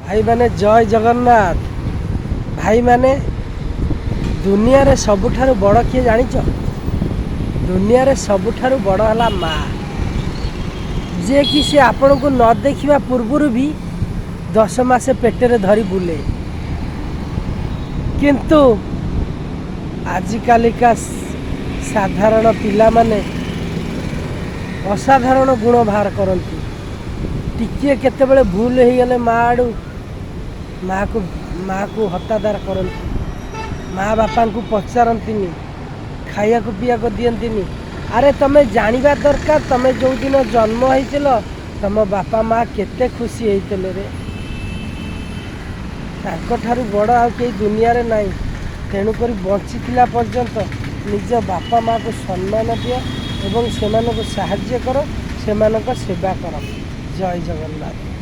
भाई माने जय जगन्नाथ। भाई माने दुनिया रे सबुठारु बड़ किए जानिच? दुनिया रे सबुठारु बड़ हला माँ, जे कि से आपण को न देखिबा पूर्वरु भी 10 मासे पेटेरे धरी बुले। किंतु आजिकालिका साधारण पिला माने असाधारण गुण बाहर करती। टिके केतेबेले भूल हो गले माँ आड़ू माँ को हतादार करती। माँ बापा को पचारती, खाया को पिया को दियंती। अरे तमें जानिबा दरकार, तमें जो दिन जन्म होइतिल तम बापा माँ केते खुशी होइतिले रे। तांको बड़ आ दुनिया रे नहीं। तेणुक बंची पर्यंत निज बापा माँ को सम्मान दियो एवं से साहाय्य कर, से सेवा कर। जय जगन्नाथ।